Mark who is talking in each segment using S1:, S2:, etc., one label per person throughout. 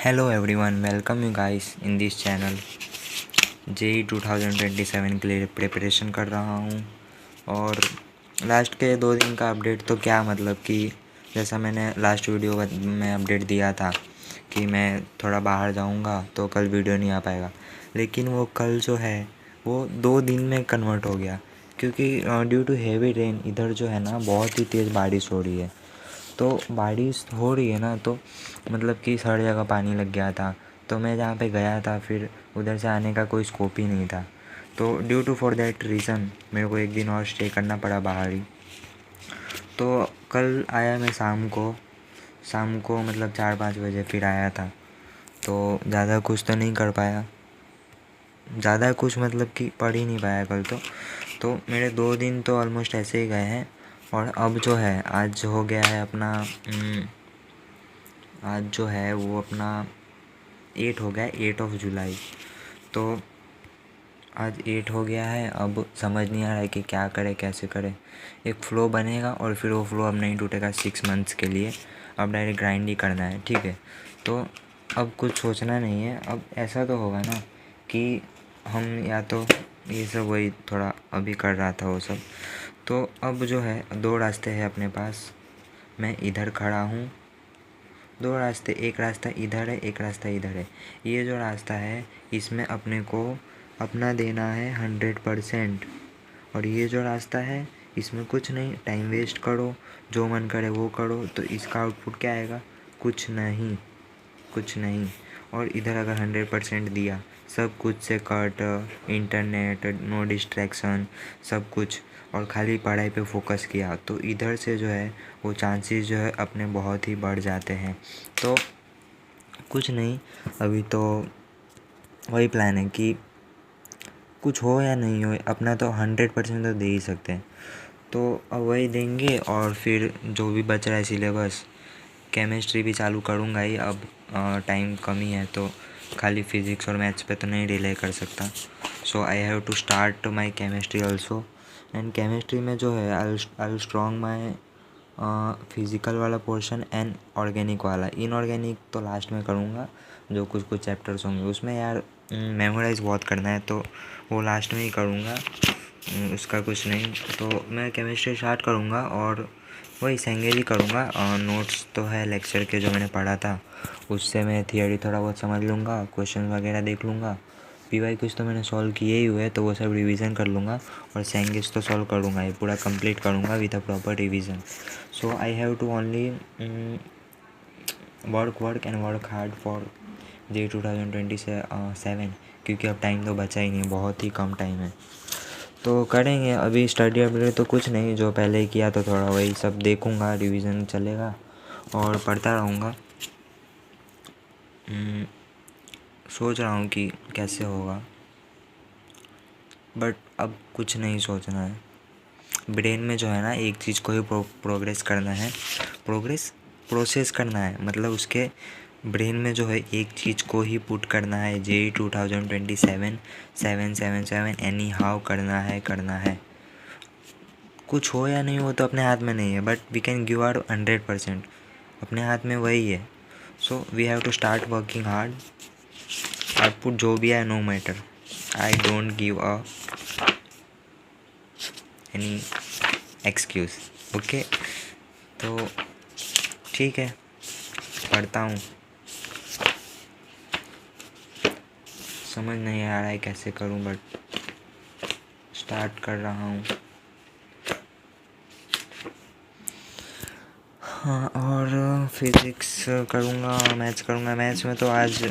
S1: Hello everyone, welcome you guys in this channel। JEE 2027 के लिए preparation कर रहा हूँ और लास्ट के 2 दिन का अपडेट तो क्या मतलब कि जैसा मैंने लास्ट वीडियो में अपडेट दिया था कि मैं थोड़ा बाहर जाऊँगा तो कल वीडियो नहीं आ पाएगा, लेकिन वो कल जो है वो 2 दिन में कन्वर्ट हो गया क्योंकि ड्यू टू हेवी रेन इधर जो है ना बहुत ही तेज़ बारिश हो रही है। तो बारिश हो रही है ना तो मतलब कि हर जगह पानी लग गया था। तो मैं जहाँ पे गया था फिर उधर से आने का कोई स्कोप ही नहीं था। तो due to for that reason मेरे को एक दिन और स्टे करना पड़ा बाहर ही। तो कल आया मैं शाम को मतलब 4-5 बजे फिर आया था। तो ज़्यादा कुछ तो नहीं कर पाया, ज़्यादा कुछ मतलब कि पढ़ ही नहीं पाया कल तो मेरे 2 दिन तो ऑलमोस्ट ऐसे ही गए हैं। और अब जो है आज हो गया है अपना आज जो है वो अपना 8 हो गया है, 8 जुलाई। तो आज 8 हो गया है। अब समझ नहीं आ रहा है कि क्या करे कैसे करे। एक फ़्लो बनेगा और फिर वो फ़्लो अब नहीं टूटेगा 6 मंथ्स के लिए। अब डायरेक्ट ग्राइंड ही करना है, ठीक है। तो अब कुछ सोचना नहीं है। अब ऐसा तो होगा ना कि हम या तो ये सब वही थोड़ा अभी कर रहा था वो सब। तो अब जो है 2 रास्ते हैं अपने पास। मैं इधर खड़ा हूँ, 2 रास्ते, एक रास्ता इधर है एक रास्ता इधर है। ये जो रास्ता है इसमें अपने को अपना देना है 100%। और ये जो रास्ता है इसमें कुछ नहीं, टाइम वेस्ट करो, जो मन करे वो करो। तो इसका आउटपुट क्या आएगा? कुछ नहीं, कुछ नहीं। और इधर अगर 100% दिया, सब कुछ से कट, इंटरनेट, नो डिस्ट्रैक्शन, सब कुछ, और खाली पढ़ाई पे फोकस किया तो इधर से जो है वो चांसेस जो है अपने बहुत ही बढ़ जाते हैं। तो कुछ नहीं, अभी तो वही प्लान है कि कुछ हो या नहीं हो अपना तो 100% तो दे ही सकते हैं। तो अब वही देंगे और फिर जो भी बच रहा है सिलेबस, केमिस्ट्री भी चालू करूँगा ही। अब टाइम कम ही है तो खाली फिज़िक्स और मैथ्स पे तो नहीं रिले कर सकता। So I have to start my chemistry also. And chemistry में जो है आई स्ट्रॉन्ग माई फिज़िकल वाला पोर्शन एंड ऑर्गेनिक वाला। इनऑर्गेनिक तो लास्ट में करूँगा, जो कुछ कुछ चैप्टर्स होंगे उसमें यार मेमोराइज़ बहुत करना है तो वो लास्ट में ही करूँगा। उसका कुछ नहीं। तो मैं केमिस्ट्री स्टार्ट करूँगा और वही सेंगेल ही करूँगा। नोट्स तो है लेक्चर के जो मैंने पढ़ा था, उससे मैं थियरी थोड़ा बहुत समझ लूँगा, क्वेश्चन वगैरह देख लूँगा। पीवाई कुछ तो मैंने सॉल्व किए ही हुए तो वो सब रिवीजन कर लूँगा। और सेंगेज तो सॉल्व करूँगा, ये पूरा कंप्लीट करूँगा with a proper revision. So I have to only work and work hard for J 2027, क्योंकि अब टाइम तो बचा ही नहीं, बहुत ही कम टाइम है। तो करेंगे अभी स्टडी अपडेट तो कुछ नहीं, जो पहले ही किया तो थोड़ा वही सब देखूँगा, रिवीजन चलेगा और पढ़ता रहूँगा। सोच रहा हूँ कि कैसे होगा, बट अब कुछ नहीं सोचना है। ब्रेन में जो है ना एक चीज़ को ही प्रोग्रेस करना है, प्रोसेस करना है। मतलब उसके ब्रेन में जो है एक चीज़ को ही पुट करना है। जेई 2027 777 एनी हाउ करना है। कुछ हो या नहीं हो तो अपने हाथ में नहीं है, but we can give our 100%। अपने हाथ में वही है। So we have to start working hard. Output जो भी है no matter, I don't give a any excuse. Okay, तो ठीक है, पढ़ता हूँ। समझ नहीं आ रहा है कैसे करूँ, बट स्टार्ट कर रहा हूँ। हाँ, और फिज़िक्स करूँगा, मैथ्स करूँगा। मैथ्स में तो आज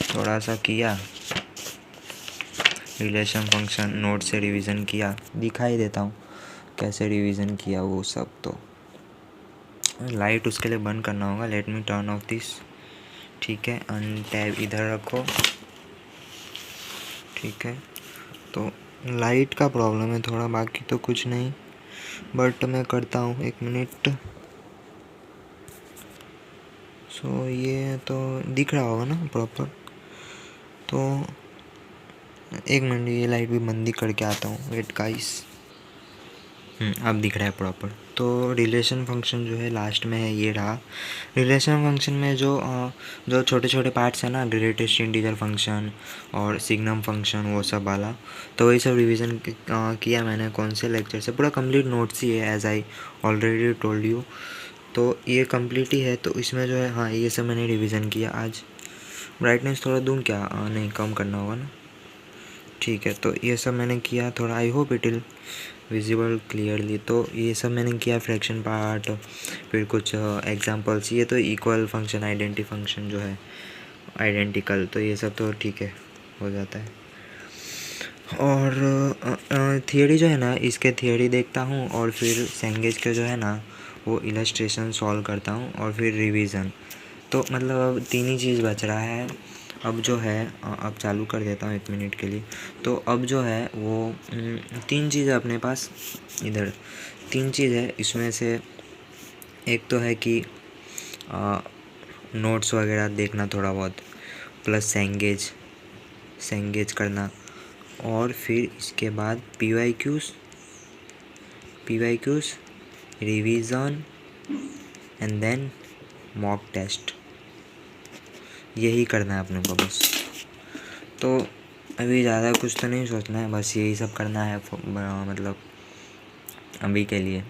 S1: थोड़ा सा किया, रिलेशन फंक्शन नोट से रिवीजन किया, दिखाई देता हूँ कैसे रिवीजन किया वो सब। तो लाइट उसके लिए बंद करना होगा। Let me turn off this, ठीक है। अनटैब इधर रखो, ठीक है। तो लाइट का प्रॉब्लम है थोड़ा, बाकी तो कुछ नहीं, बट मैं करता हूँ, 1 मिनट। सो ये तो दिख रहा होगा ना प्रॉपर। तो 1 मिनट, ये लाइट भी बंद ही करके आता हूँ, वेट गाइस। अब दिख रहा है प्रॉपर। तो रिलेशन फंक्शन जो है लास्ट में है, ये रहा। रिलेशन फंक्शन में जो छोटे छोटे पार्ट्स हैं ना, रिलेटेड इंटीजर फंक्शन और सिग्नम फंक्शन, वो सब वाला, तो वही सब रिवीजन किया मैंने कौन से लेक्चर से। पूरा कंप्लीट नोट्स ही है, as I already told you. तो ये कंप्लीट ही है। तो इसमें जो है, हाँ, ये सब मैंने रिवीजन किया आज। ब्राइटनेस थोड़ा दूँ क्या? नहीं, कम करना होगा ना। ठीक है, तो ये सब मैंने किया थोड़ा। I hope it will visible clearly. तो ये सब मैंने किया, फ्रैक्शन पार्ट, फिर कुछ एग्जांपल्स। ये तो इक्वल फंक्शन, आइडेंटी फंक्शन जो है, आइडेंटिकल, तो ये सब तो ठीक है, हो जाता है। और थियरी जो है ना, इसके थियरी देखता हूँ, और फिर सेंगेज के जो है ना, वो इलस्ट्रेशन सॉल्व करता हूँ, और फिर रिवीजन। तो मतलब अब 3 ही चीज़ बच रहा है। अब जो है, अब चालू कर देता हूँ 1 मिनट के लिए। तो अब जो है वो 3 चीज़ है अपने पास। इधर 3 चीज़ है, इसमें से एक तो है कि नोट्स वगैरह देखना थोड़ा बहुत, प्लस सेंगेज करना, और फिर इसके बाद PYQs, revision, and then mock test. यही करना है अपने को बस। तो अभी ज़्यादा कुछ तो नहीं सोचना है, बस यही सब करना है मतलब अभी के लिए।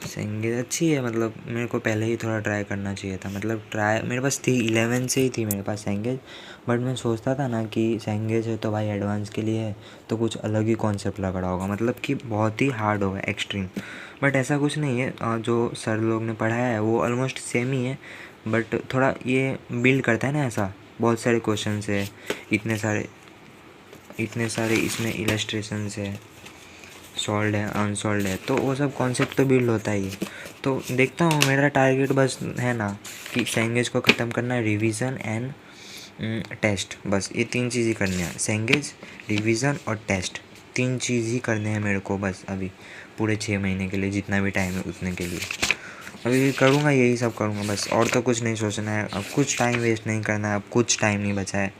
S1: सेंगेज अच्छी है, मतलब मेरे को पहले ही थोड़ा ट्राई करना चाहिए था। मतलब ट्राई मेरे पास थी, 11 से ही थी मेरे पास सेंगेज। बट मैं सोचता था ना कि सेंगेज है तो भाई एडवांस के लिए है, तो कुछ अलग ही कॉन्सेप्ट लग रहा होगा, मतलब कि बहुत ही हार्ड होगा, एक्सट्रीम। बट ऐसा कुछ नहीं है। जो सर लोग ने पढ़ाया है वो ऑलमोस्ट सेम ही है, बट थोड़ा ये बिल्ड करता है ना, ऐसा बहुत सारे क्वेश्चन है, इतने सारे इसमें इलस्ट्रेशंस है, सॉल्व है, अनसॉल्व है, तो वो सब कॉन्सेप्ट तो बिल्ड होता ही है। तो देखता हूँ, मेरा टारगेट बस है ना कि सेंगेज को ख़त्म करना है, रिवीजन एंड टेस्ट, बस ये 3 चीज़ ही करनी है। सेंगेज, रिवीजन और टेस्ट, 3 चीज़ ही करने हैं मेरे को बस अभी, पूरे 6 महीने के लिए, जितना भी टाइम है उतने के लिए। अभी करूँगा, यही सब करूँगा बस, और तो कुछ नहीं सोचना है। अब कुछ टाइम वेस्ट नहीं करना है, अब कुछ टाइम नहीं बचा है,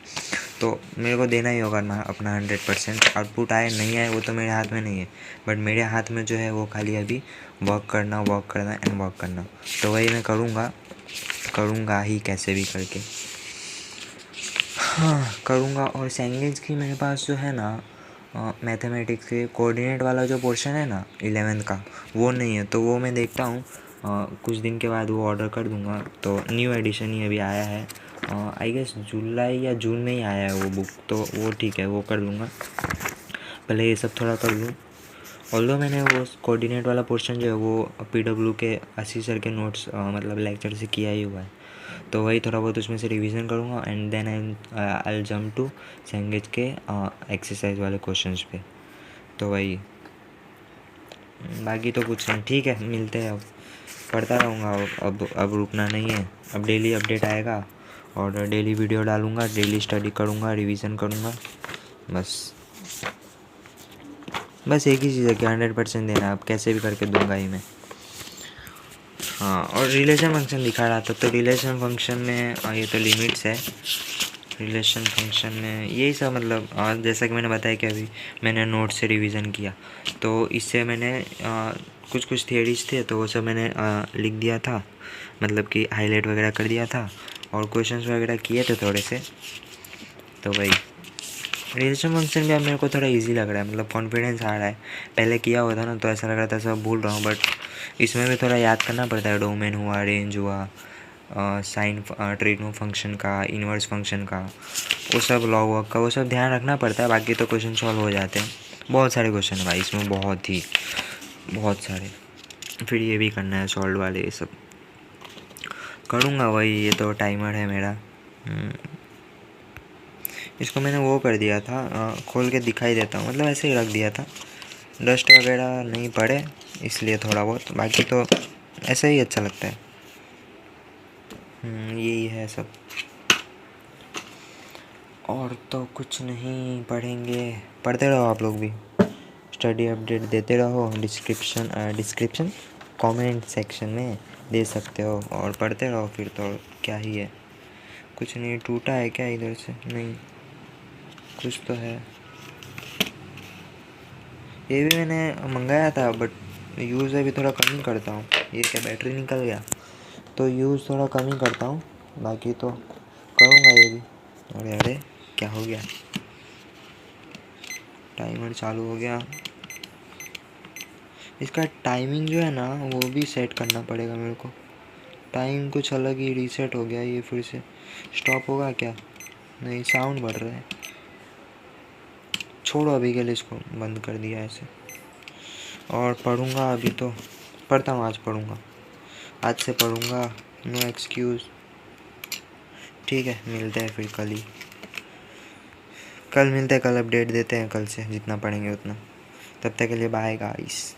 S1: तो मेरे को देना ही होगा ना अपना 100%। आउटपुट आए नहीं आए वो तो मेरे हाथ में नहीं है, बट मेरे हाथ में जो है वो खाली अभी वर्क करना एंड वर्क करना। तो वही मैं करूँगा ही, कैसे भी करके हाँ करूँगा। और सेंगेज की मेरे पास जो है ना, मैथमेटिक्स के कोऑर्डिनेट वाला जो पोर्शन है ना 11th का, वो नहीं है। तो वो मैं देखता हूँ, कुछ दिन के बाद वो ऑर्डर कर दूँगा। तो न्यू एडिशन ही अभी आया है, आई गेस जुलाई या जून में ही आया है वो बुक, तो वो ठीक है, वो कर लूँगा। पहले ये सब थोड़ा कर लूँ। ऑल्दो मैंने वो कोऑर्डिनेट वाला पोर्शन जो है वो PW के आशीष सर के नोट्स मतलब लेक्चर से किया ही हुआ है, तो वही थोड़ा बहुत उसमें से रिवीजन करूँगा, and then I jump to Cengage के एक्सरसाइज वाले क्वेश्चंस पे। तो वही, बाकी तो कुछ नहीं। ठीक है, मिलते हैं। अब पढ़ता रहूँगा, अब रुकना नहीं है। अब डेली अपडेट आएगा, और डेली वीडियो डालूँगा, डेली स्टडी करूँगा, रिवीजन करूँगा, बस एक ही चीज़ है कि 100% देना है। अब कैसे भी करके दूंगा ही मैं। हाँ, और रिलेशन फंक्शन दिखा रहा था, तो रिलेशन फंक्शन में ये तो लिमिट्स है। रिलेशन फंक्शन में यही सब, मतलब जैसा कि मैंने बताया कि अभी मैंने नोट से रिवीजन किया, तो इससे मैंने कुछ थियरीज थे, तो वो सब मैंने लिख दिया था, मतलब कि हाईलाइट वगैरह कर दिया था, और क्वेश्चंस वगैरह किए थे थोड़े से। तो वही रिलेशन फंक्शन भी अब मेरे को थोड़ा इजी लग रहा है, मतलब कॉन्फिडेंस आ रहा है। पहले किया हुआ था ना, तो ऐसा लग रहा था सब भूल रहा हूँ, बट इसमें भी थोड़ा याद करना पड़ता है। डोमेन हुआ, रेंज हुआ, साइन ट्रिग्नो फंक्शन का, इन्वर्स फंक्शन का, वो सब लॉग वर्क का, वो सब ध्यान रखना पड़ता है। बाकी तो क्वेश्चन सॉल्व हो जाते हैं। बहुत सारे क्वेश्चन है भाई इसमें, बहुत सारे। फिर ये भी करना है सॉल्व वाले, ये सब करूँगा। वही, ये तो टाइमर है मेरा। इसको मैंने वो कर दिया था, खोल के दिखाई देता हूँ, मतलब ऐसे ही रख दिया था, डस्ट वगैरह नहीं पड़े इसलिए थोड़ा बहुत, बाकी तो ऐसा ही अच्छा लगता है। यही है सब, और तो कुछ नहीं। पढ़ते रहो आप लोग भी, स्टडी अपडेट देते रहो। डिस्क्रिप्शन कमेंट सेक्शन में दे सकते हो, और पढ़ते रहो फिर। तो क्या ही है, कुछ नहीं। टूटा है क्या इधर से? नहीं, कुछ तो है। ये भी मैंने मंगाया था बट यूज़ अभी थोड़ा कम ही करता हूँ। ये क्या बैटरी निकल गया, तो यूज़ थोड़ा कम ही करता हूँ, बाकी तो करूँगा ये भी। अरे अरे क्या हो गया, टाइमर चालू हो गया। इसका टाइमिंग जो है ना वो भी सेट करना पड़ेगा मेरे को। टाइम कुछ अलग ही रीसेट हो गया, ये फिर से स्टॉप होगा क्या? नहीं, साउंड बढ़ रहा है। छोड़ो, अभी के लिए इसको बंद कर दिया ऐसे। और पढ़ूँगा अभी तो, पढ़ता हूँ, आज पढ़ूँगा, आज से पढ़ूँगा, नो एक्सक्यूज़। ठीक है, मिलते हैं फिर कल ही, कल मिलते हैं, कल अपडेट देते हैं, कल से जितना पढ़ेंगे उतना। तब तक के लिए बाय गाइस।